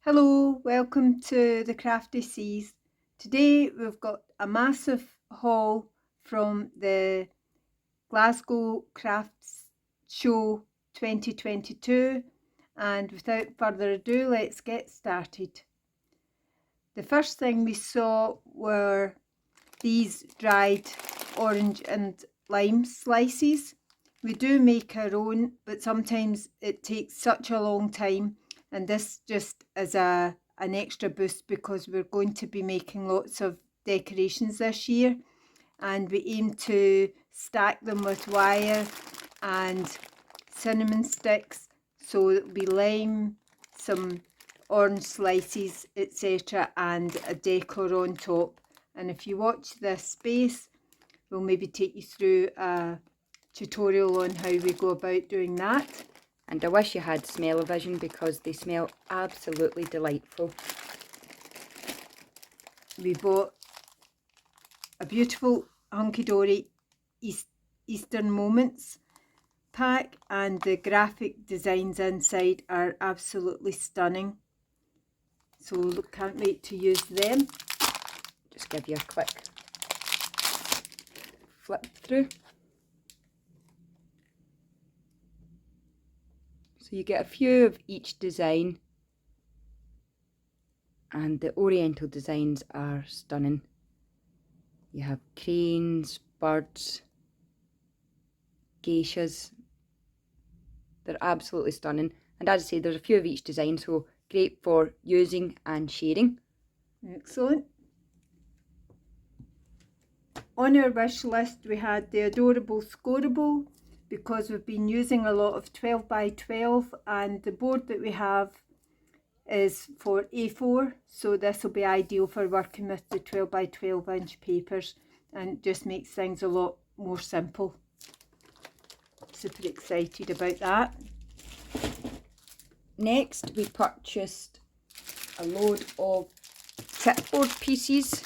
Hello, welcome to the Crafty Seas. Today we've got a massive haul from the Glasgow Crafts Show 2022, and without further ado, let's get started. The first thing we saw were these dried orange and lime slices. We do make our own, but sometimes it takes such a long time, and this just is an extra boost because we're going to be making lots of decorations this year, and we aim to stack them with wire and cinnamon sticks, so it'll be lime, some orange slices, etc., and a decor on top. And if you watch this space, we'll maybe take you through a tutorial on how we go about doing that. And I wish you had smell-o-vision because they smell absolutely delightful. We bought a beautiful hunky-dory Eastern Moments pack, and the graphic designs inside are absolutely stunning. So can't wait to use them. Just give you a quick flip through. So you get a few of each design, and the oriental designs are stunning. You have cranes, birds, geishas. They're absolutely stunning. And as I say, there's a few of each design, so great for using and sharing. Excellent. On our wish list we had the adorable Scoreable, because we've been using a lot of 12 by 12 and the board that we have is for A4, so this will be ideal for working with the 12 by 12 inch papers and just makes things a lot more simple. Super excited about that. Next we purchased a load of chipboard pieces.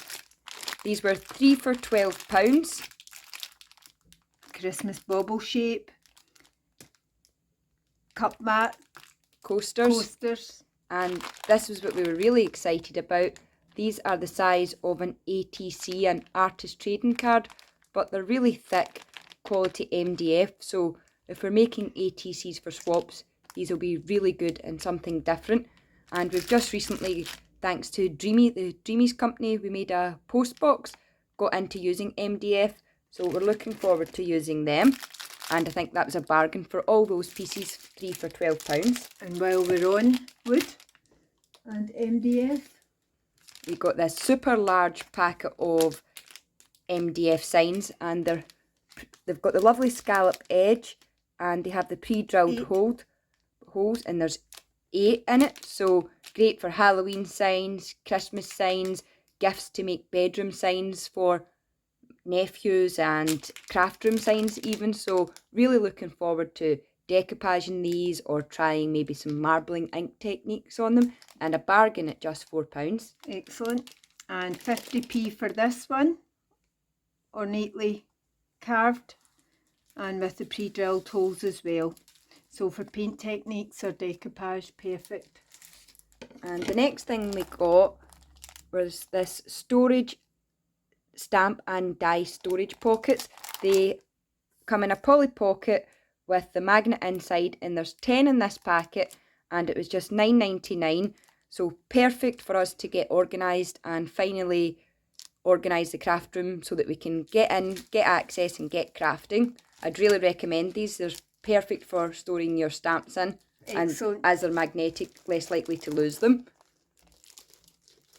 These were 3 for £12. Christmas bauble shape, cup mat, Coasters. And this was what we were really excited about. These are the size of an ATC, an artist trading card, but they're really thick quality MDF, so if we're making ATCs for swaps, these will be really good and something different. And we've just recently, thanks to the Dreamies company, we made a post box, got into using MDF, so we're looking forward to using them. And I think that was a bargain for all those pieces, 3 for £12. And while we're on wood and MDF, we got this super large packet of MDF signs, and they've got the lovely scallop edge, and they have the pre-drilled holes, and there's 8 in it, so great for Halloween signs, Christmas signs, gifts to make bedroom signs for nephews, and craft room signs even. So really looking forward to decoupaging these or trying maybe some marbling ink techniques on them, and a bargain at just £4. Excellent. And 50p for this one, ornately carved and with the pre-drilled holes as well. So for paint techniques or decoupage, perfect. And the next thing we got was this storage stamp and die storage pockets. They come in a poly pocket with the magnet inside, and there's 10 in this packet, and it was just £9.99. So perfect for us to get organised and finally organise the craft room so that we can get in, get access and get crafting. I'd really recommend these. They're perfect for storing your stamps in. Excellent. And as they're magnetic, less likely to lose them.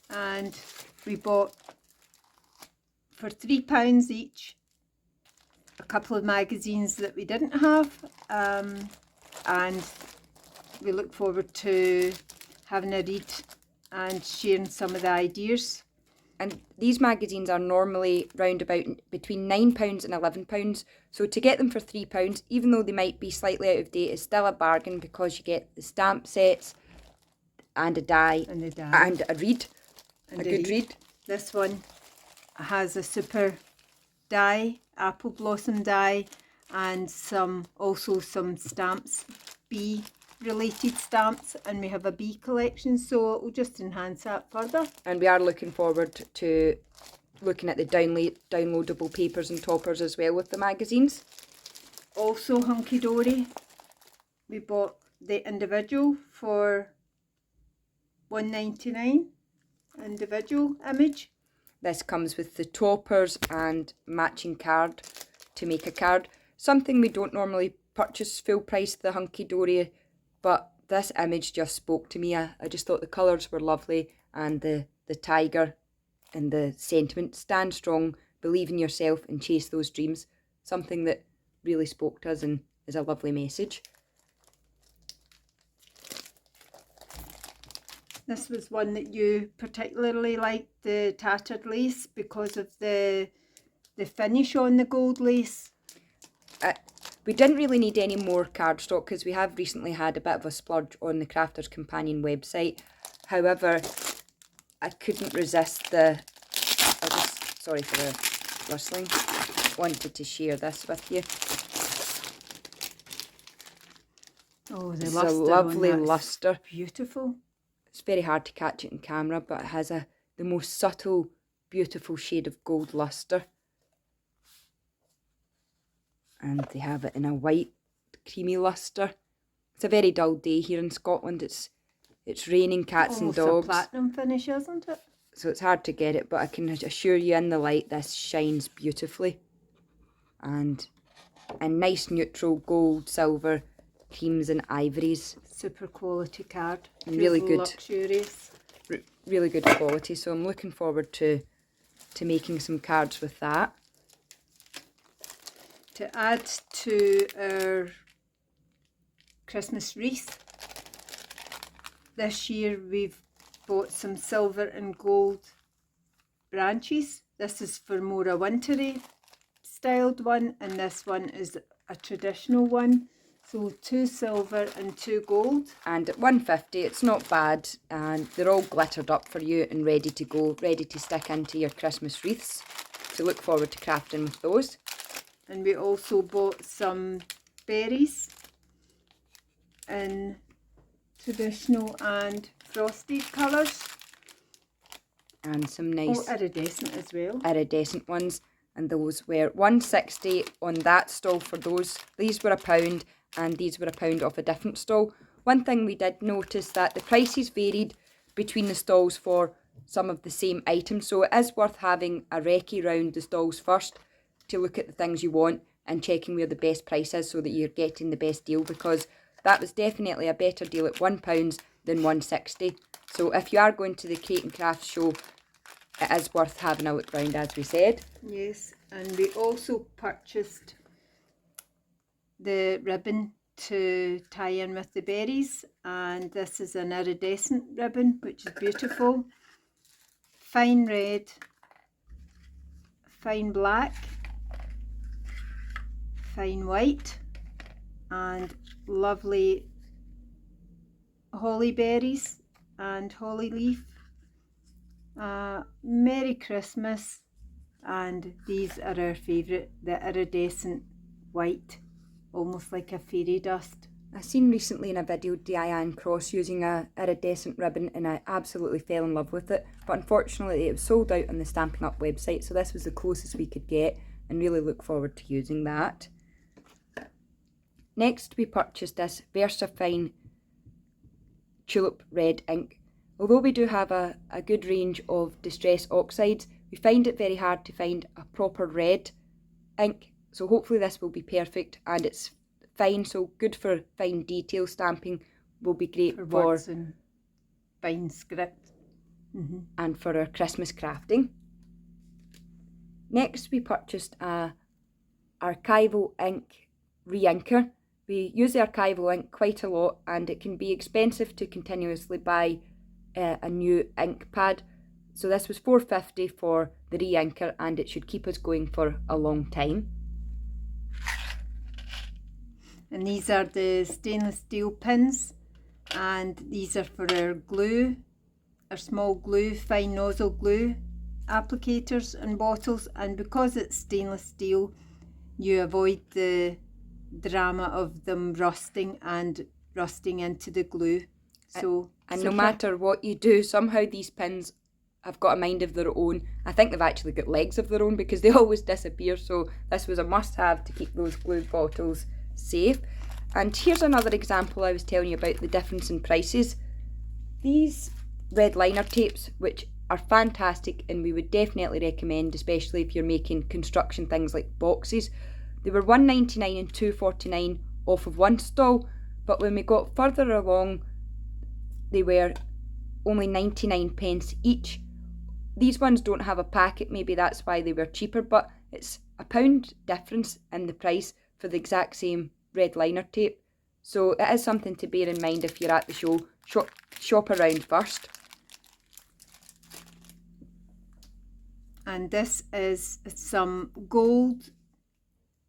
And we bought for £3 each a couple of magazines that we didn't have, and we look forward to having a read and sharing some of the ideas. And these magazines are normally round about between £9 and £11. So to get them for £3, even though they might be slightly out of date, is still a bargain because you get the stamp sets and a die and a read, a good read. This one has a super die, apple blossom die, and also some stamps, bee related stamps, and we have a bee collection, so it will just enhance that further. And we are looking forward to looking at the downloadable papers and toppers as well with the magazines. Also hunky dory, we bought the individual for $1.99 individual image. This comes with the toppers and matching card to make a card. Something we don't normally purchase full price, the hunky dory, but this image just spoke to me. I just thought the colours were lovely, and the tiger and the sentiment, stand strong, believe in yourself and chase those dreams. Something that really spoke to us and is a lovely message. This was one that you particularly liked, the tattered lace, because of the finish on the gold lace. We didn't really need any more cardstock because we have recently had a bit of a splurge on the Crafter's Companion website. However, I couldn't resist sorry for the rustling, wanted to share this with you. Oh, the It's luster a lovely on that is luster. beautiful. It's very hard to catch it in camera, but it has the most subtle, beautiful shade of gold luster. And they have it in a white, creamy luster. It's a very dull day here in Scotland. It's raining cats Almost and dogs. a platinum finish, isn't it? So it's hard to get it, but I can assure you in the light this shines beautifully. And a nice neutral gold, silver, creams and ivories. Super quality card. And really good. Luxurious. Really good quality. So I'm looking forward to making some cards with that. To add to our Christmas wreath, this year we've bought some silver and gold branches. This is for more a wintry styled one, and this one is a traditional one. So 2 silver and 2 gold. And at $1.50, it's not bad, and they're all glittered up for you and ready to go, ready to stick into your Christmas wreaths. So look forward to crafting with those. And we also bought some berries in traditional and frosted colours. And some nice iridescent as well. Iridescent ones. And those were $1.60 on that stall for those. These were £1 and these were £1 off a different stall. One thing we did notice that the prices varied between the stalls for some of the same items. So it is worth having a recce round the stalls first to look at the things you want and checking where the best price is so that you're getting the best deal, because that was definitely a better deal at £1 than $1.60. So if you are going to the Crate and Crafts show, it is worth having a look round, as we said. Yes, and we also purchased the ribbon to tie in with the berries, and this is an iridescent ribbon, which is beautiful. Fine red, fine black, fine white, and lovely holly berries and holly leaf. Merry Christmas. And these are our favourite, the iridescent white, almost like a fairy dust. I seen recently in a video Diane Cross using a iridescent ribbon, and I absolutely fell in love with it, but unfortunately it was sold out on the Stampin' Up website, so this was the closest we could get, and really look forward to using that. Next we purchased this VersaFine Tulip Red ink. Although we do have a good range of Distress oxides, we find it very hard to find a proper red ink, so hopefully this will be perfect, and it's fine, so good for fine detail stamping, will be great for words and fine script. And for our Christmas crafting. Next we purchased a archival ink re-inker. We use the archival ink quite a lot, and it can be expensive to continuously buy a new ink pad. So this was $4.50 for the re-inker, and it should keep us going for a long time. And these are the stainless steel pins, and these are for our glue, our small glue, fine nozzle glue applicators and bottles. And because it's stainless steel, you avoid the drama of them rusting and rusting into the glue. So and no matter what you do, somehow these pins have got a mind of their own. I think they've actually got legs of their own because they always disappear, so this was a must-have to keep those glue bottles safe. And here's another example I was telling you about the difference in prices. These red liner tapes, which are fantastic and we would definitely recommend, especially if you're making construction things like boxes. They were $1.99 and $2.49 off of one stall, but when we got further along, they were only 99 pence each. These ones don't have a packet, maybe that's why they were cheaper, but it's £1 difference in the price for the exact same red liner tape. So it is something to bear in mind if you're at the show. Shop around first. And this is some gold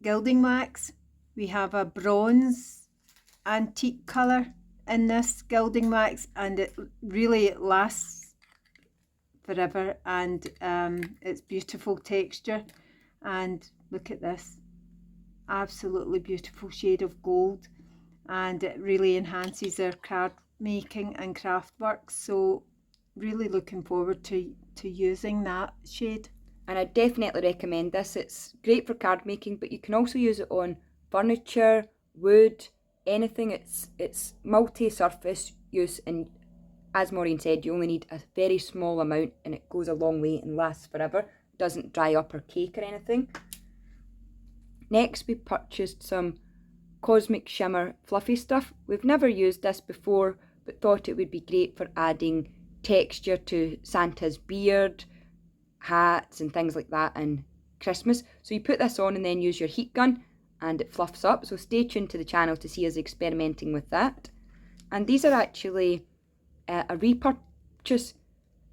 gilding wax. We have a bronze antique colour in this gilding wax, and it really lasts forever, and it's beautiful texture. And look at this, absolutely beautiful shade of gold, and it really enhances our card making and craft work. So really looking forward to using that shade. And I definitely recommend this. It's great for card making, but you can also use it on furniture, wood, anything. It's multi-surface use, and as Maureen said, you only need a very small amount and it goes a long way and lasts forever. It doesn't dry up or cake or anything. Next, we purchased some Cosmic Shimmer fluffy stuff. We've never used this before, but thought it would be great for adding texture to Santa's beard, hats and things like that, and Christmas. So you put this on and then use your heat gun and it fluffs up. So stay tuned to the channel to see us experimenting with that. And these are actually a repurchase.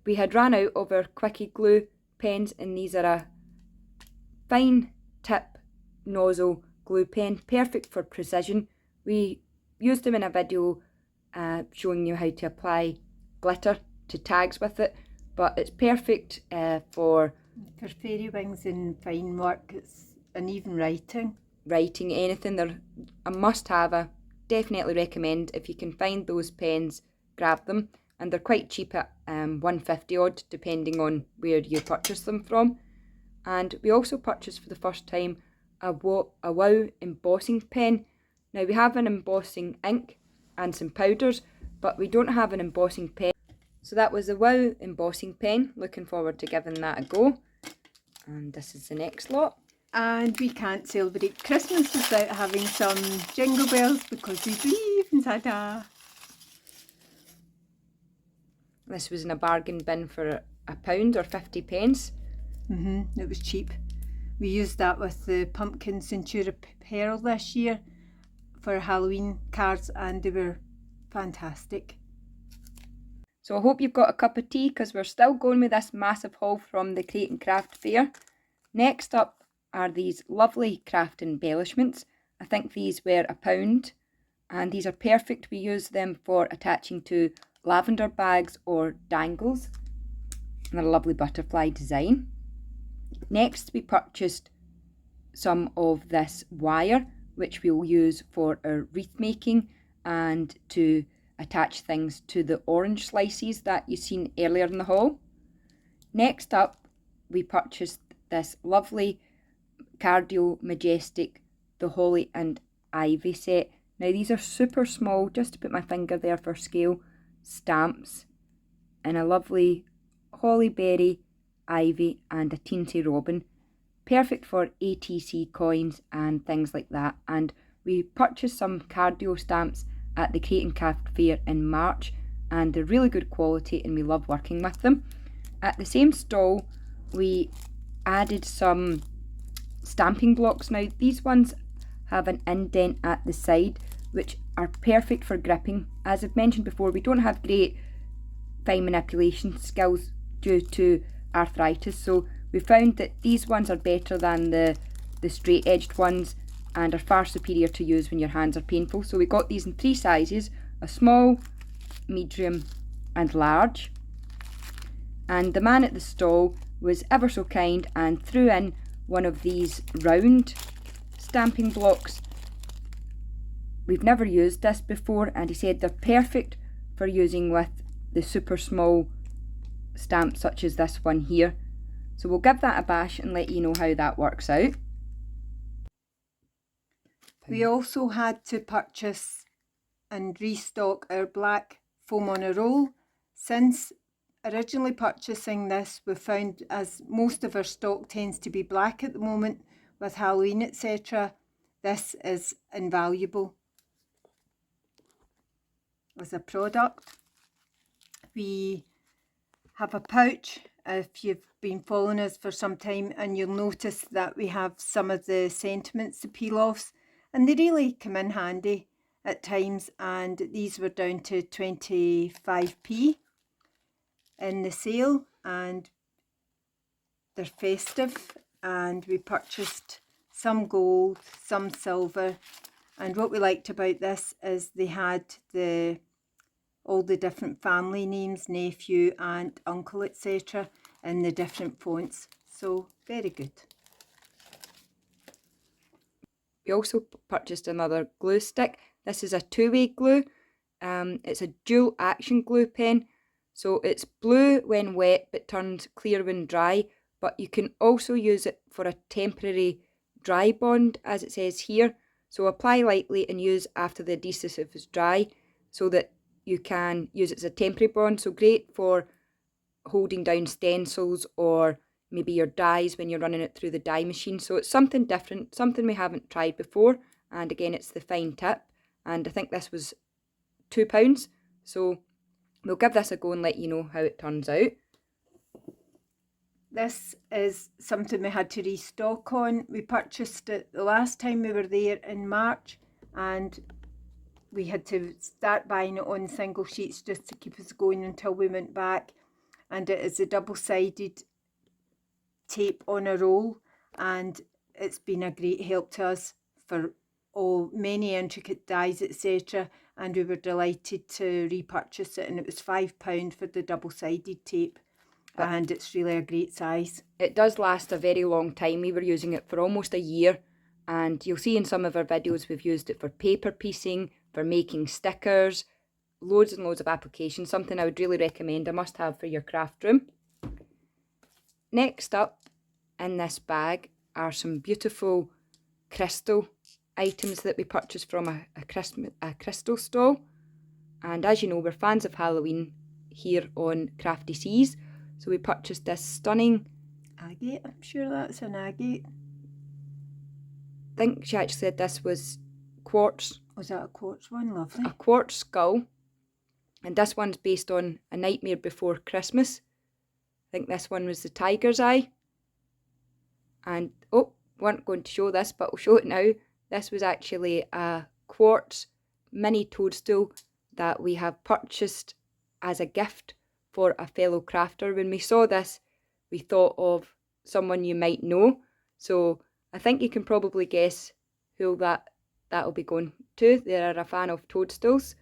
We had ran out of our Quickie glue pens, and these are a fine tip nozzle glue pen, perfect for precision. We used them in a video showing you how to apply glitter to tags with it, but it's perfect for fairy wings and fine work. And even writing, anything. They're a must-have. I definitely recommend, if you can find those pens, grab them, and they're quite cheap at $1.50 odd, depending on where you purchase them from. And we also purchased for the first time a Wow embossing pen. Now we have an embossing ink and some powders, but we don't have an embossing pen. So that was the Wow embossing pen. Looking forward to giving that a go. And this is the next lot. And we can't celebrate Christmas without having some jingle bells, because we believe in Santa. This was in a bargain bin for £1 or 50 pence. It was cheap. We used that with the pumpkin Centura Pearl this year for Halloween cards, and they were fantastic. So I hope you've got a cup of tea, because we're still going with this massive haul from the Crate and Craft Fair. Next up are these lovely craft embellishments. I think these were £1, and these are perfect. We use them for attaching to lavender bags or dangles, and they're a lovely butterfly design. Next, we purchased some of this wire, which we'll use for our wreath making and to attach things to the orange slices that you've seen earlier in the haul. Next up, we purchased this lovely Cardio Majestic The Holly and Ivy set. Now these are super small, just to put my finger there for scale, stamps in a lovely holly berry, ivy and a teensy robin. Perfect for ATC coins and things like that. And we purchased some cardio stamps at the Crate and Craft Fair in March, and they're really good quality and we love working with them. At the same stall, we added some stamping blocks. Now these ones have an indent at the side, which are perfect for gripping. As I've mentioned before, we don't have great fine manipulation skills due to arthritis, so we found that these ones are better than the straight edged ones and are far superior to use when your hands are painful. So we got these in 3 sizes, a small, medium and large. And the man at the stall was ever so kind and threw in one of these round stamping blocks we've never used this before, and he said they're perfect for using with the super small stamps such as this one here. So we'll give that a bash and let you know how that works out. We also had to purchase and restock our black foam on a roll. Since originally purchasing this, we found, as most of our stock tends to be black at the moment with Halloween etc., this is invaluable as a product. We have a pouch, if you've been following us for some time, and you'll notice that we have some of the sentiments, the peel-offs, and they really come in handy at times, and these were down to 25p in the sale, and they're festive, and we purchased some gold, some silver, and what we liked about this is they had all the different family names, nephew, aunt, uncle, etc., in the different fonts. So very good. We also purchased another glue stick. This is a two-way glue. It's a dual action glue pen. So it's blue when wet but turns clear when dry. But you can also use it for a temporary dry bond, as it says here. So apply lightly and use after the adhesive is dry, so that you can use it as a temporary bond. So great for holding down stencils or maybe your dies when you're running it through the die machine. So it's something different, something we haven't tried before. And again, it's the fine tip. And I think this was £2. So we'll give this a go and let you know how it turns out. This is something we had to restock on. We purchased it the last time we were there in March, and we had to start buying it on single sheets just to keep us going until we went back. And it is a double-sided tape on a roll, and it's been a great help to us for many intricate dies etc., and we were delighted to repurchase it, and it was £5 for the double-sided tape, and it's really a great size. It does last a very long time. We were using it for almost a year, and you'll see in some of our videos we've used it for paper piecing, for making stickers, loads and loads of applications. Something I would really recommend, a must have for your craft room. Next up in this bag are some beautiful crystal items that we purchased from a crystal stall. And as you know, we're fans of Halloween here on Crafty Seas. So we purchased this stunning agate. I'm sure that's an agate. I think she actually said this was quartz. Was that a quartz one? Lovely. A quartz skull. And this one's based on A Nightmare Before Christmas. I think this one was the tiger's eye. And, weren't going to show this, but we'll show it now. This was actually a quartz mini toadstool that we have purchased as a gift for a fellow crafter. When we saw this, we thought of someone you might know. So I think you can probably guess who that'll be going to. They're a fan of toadstools.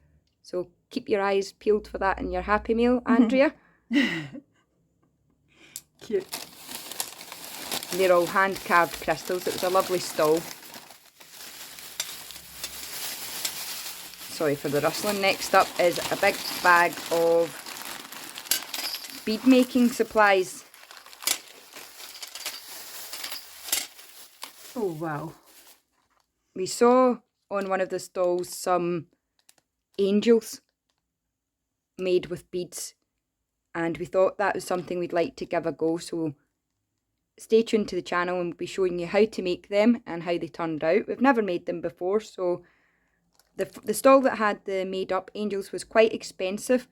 So keep your eyes peeled for that in your Happy Meal, Andrea. Cute. They're all hand-carved crystals. It was a lovely stall. Sorry for the rustling. Next up is a big bag of bead making supplies. Oh wow. We saw on one of the stalls some angels made with beads, and we thought that was something we'd like to give a go. So stay tuned to the channel and we'll be showing you how to make them and how they turned out. We've never made them before, so the stall that had the made up angels was quite expensive.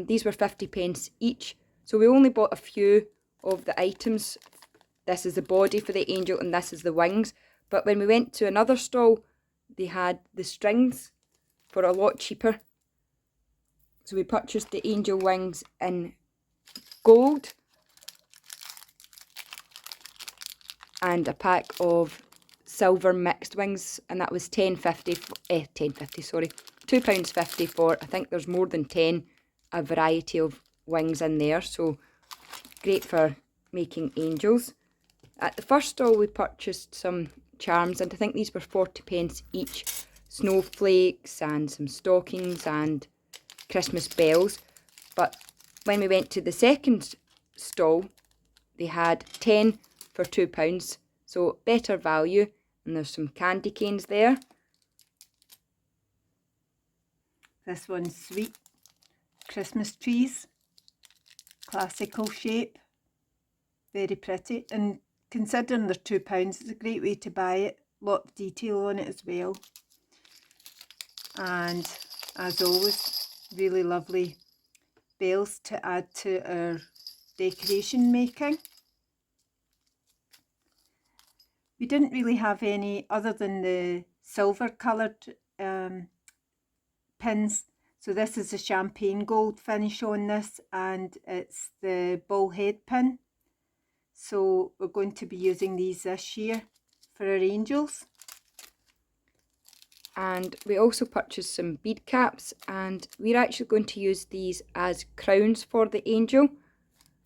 These were 50p each, so we only bought a few of the items. This is the body for the angel and this is the wings. But when we went to another stall, they had the strings for a lot cheaper. So we purchased the angel wings in gold and a pack of silver mixed wings, and that was £2.50 for, I think there's more than 10, a variety of wings in there, so great for making angels. At the first stall we purchased some charms, and I think these were 40p each. snowflakes and some stockings and Christmas bells. But when we went to the second stall, they had 10 for £2, so better value, and there's some candy canes there. This one's sweet. Christmas trees, classical shape, very pretty, and considering they're £2, it's a great way to buy it. Lot of detail on it as well. And as always, really lovely bells to add to our decoration making. We didn't really have any other than the silver coloured pins. So this is a champagne gold finish on this, and it's the bull head pin. So we're going to be using these this year for our angels. And we also purchased some bead caps, and we're actually going to use these as crowns for the angel.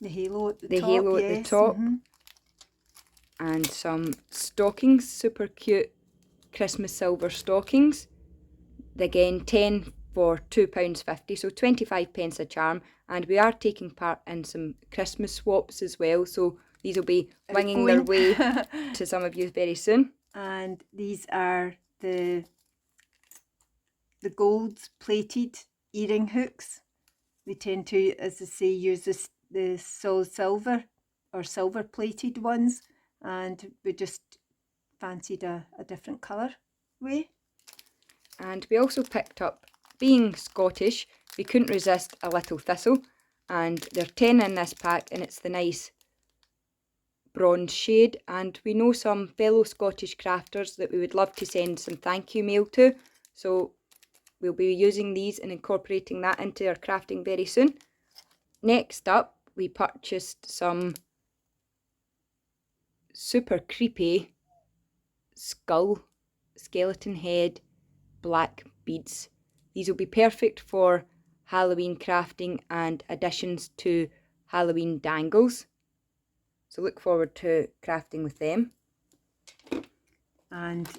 The halo at the top. The halo at the top. And some stockings, super cute Christmas silver stockings. Again, 10 for £2.50, so 25p a charm. And we are taking part in some Christmas swaps as well, so these will be winging their way to some of you very soon. And these are the gold plated earring hooks. We tend to, as I say, use the solid silver or silver plated ones, and we just fancied a different colour way. And we also picked up, being Scottish, we couldn't resist a little thistle, and there are 10 in this pack, and it's the nice bronze shade. And we know some fellow Scottish crafters that we would love to send some thank you mail to, so we'll be using these and incorporating that into our crafting very soon. Next up, we purchased some super creepy skull, skeleton head, black beads. These will be perfect for Halloween crafting and additions to Halloween dangles. So look forward to crafting with them. And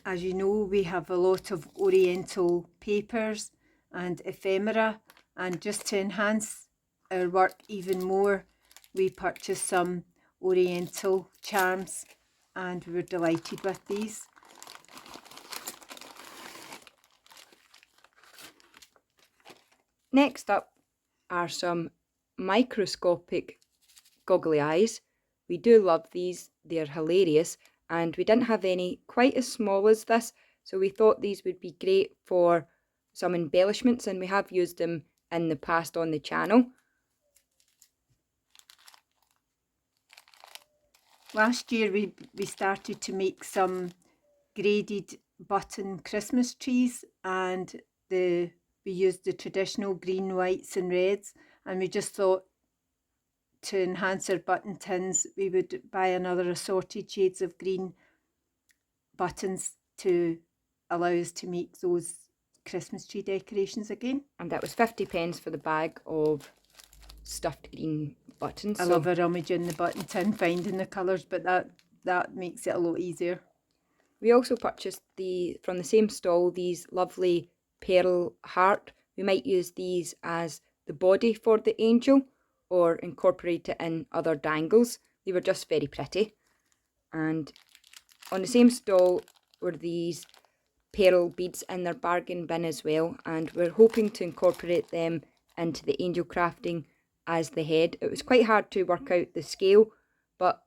as you know, we have a lot of oriental papers and ephemera, and just to enhance our work even more, we purchased some oriental charms, and we were delighted with these. Next up are some microscopic goggly eyes. We do love these, they're hilarious, and we didn't have any quite as small as this, so we thought these would be great for some embellishments, and we have used them in the past on the channel. Last year we started to make some graded button Christmas trees, and we used the traditional green, whites and reds, and we just thought to enhance our button tins we would buy another assorted shades of green buttons to allow us to make those Christmas tree decorations again. And that was 50p for the bag of stuffed green buttons. I love a rummage in the button tin finding the colours, but that makes it a lot easier. We also purchased from the same stall these lovely pearl heart. We might use these as the body for the angel or incorporate it in other dangles. They were just very pretty. And on the same stall were these pearl beads in their bargain bin as well, and we're hoping to incorporate them into the angel crafting as the head. It was quite hard to work out the scale, but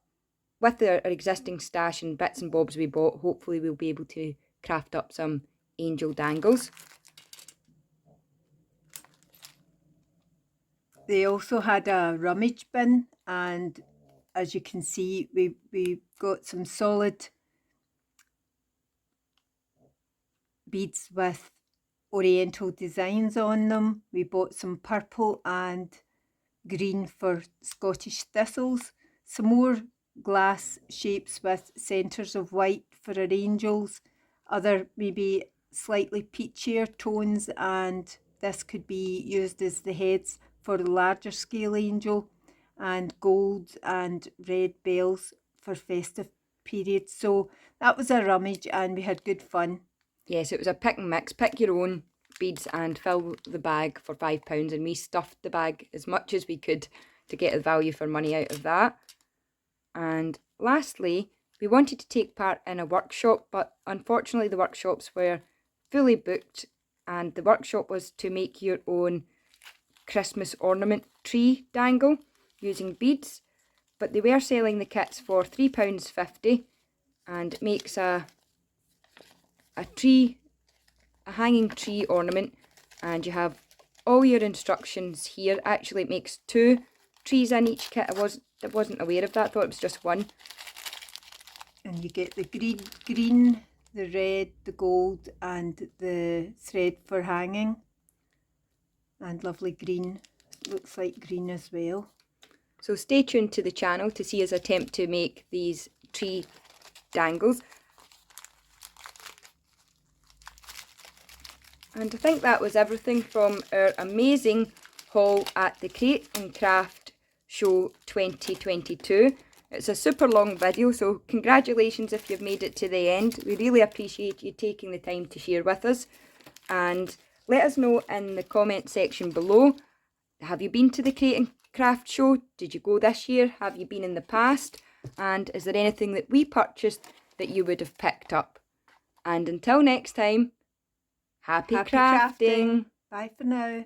with our existing stash and bits and bobs we bought, hopefully we'll be able to craft up some angel dangles. They also had a rummage bin, and as you can see, we got some solid beads with oriental designs on them. We bought some purple and green for Scottish thistles, some more glass shapes with centres of white for our angels, other maybe slightly peachier tones, and this could be used as the heads for the larger scale angel, and gold and red bells for festive periods. So that was a rummage and we had good fun Yes, it was a pick and mix. Pick your own beads and fill the bag for £5, and we stuffed the bag as much as we could to get the value for money out of that. And lastly, we wanted to take part in a workshop, but unfortunately the workshops were fully booked, and the workshop was to make your own Christmas ornament tree dangle using beads, but they were selling the kits for £3.50, and it makes a hanging tree ornament, and you have all your instructions here. Actually, it makes 2 trees in each kit. I wasn't aware of that. I thought it was just 1. And you get the green, the red, the gold, and the thread for hanging. And lovely green. Looks like green as well. So stay tuned to the channel to see us attempt to make these tree dangles. And I think that was everything from our amazing haul at the Create and Craft Show 2022. It's a super long video, so congratulations if you've made it to the end. We really appreciate you taking the time to share with us. And let us know in the comment section below, have you been to the Create and Craft Show? Did you go this year? Have you been in the past? And is there anything that we purchased that you would have picked up? And until next time, happy crafting. Bye for now.